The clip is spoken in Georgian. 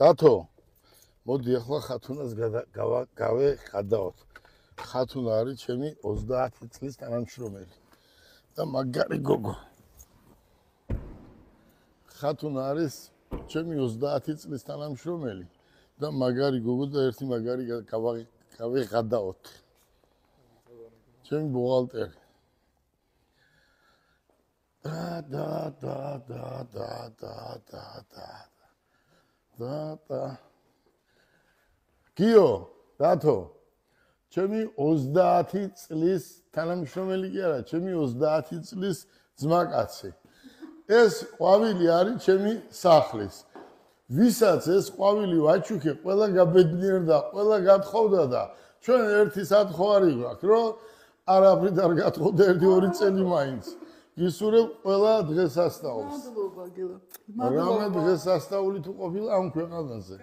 დათო მოდი ახლა ხათუნას გავეყადაოთ ხათუნა არის ჩემი 30 წლის თანამშრომელი და მაგარი გოგო ხათუნა არის ჩემი 30 წლის თანამშრომელი და მაგარი გოგო და ერთი მაგარი გავეყადაოთ ჩემი ბუღალტერი და გიო დათო ჩემი 30 წლის თანამშრომელი კი არა ჩემი 30 წლის ძმაკაცი ეს ყვავილი არის ჩემი სახლის ვისაც ეს ყვავილი ვაჩუქე ყველა გაბედნიერდა ყველა გათხოვდა და ჩვენ ერთი სათხოვარი გვაქვს რომ არაფრით არ გათხოვდა 1-2 წელი მაინც ისურვებ ყველა დღესასწაულს. მადლობა გიო. რამე დღესასწაული თუ ყოფილა ამ ქვეყანაზე.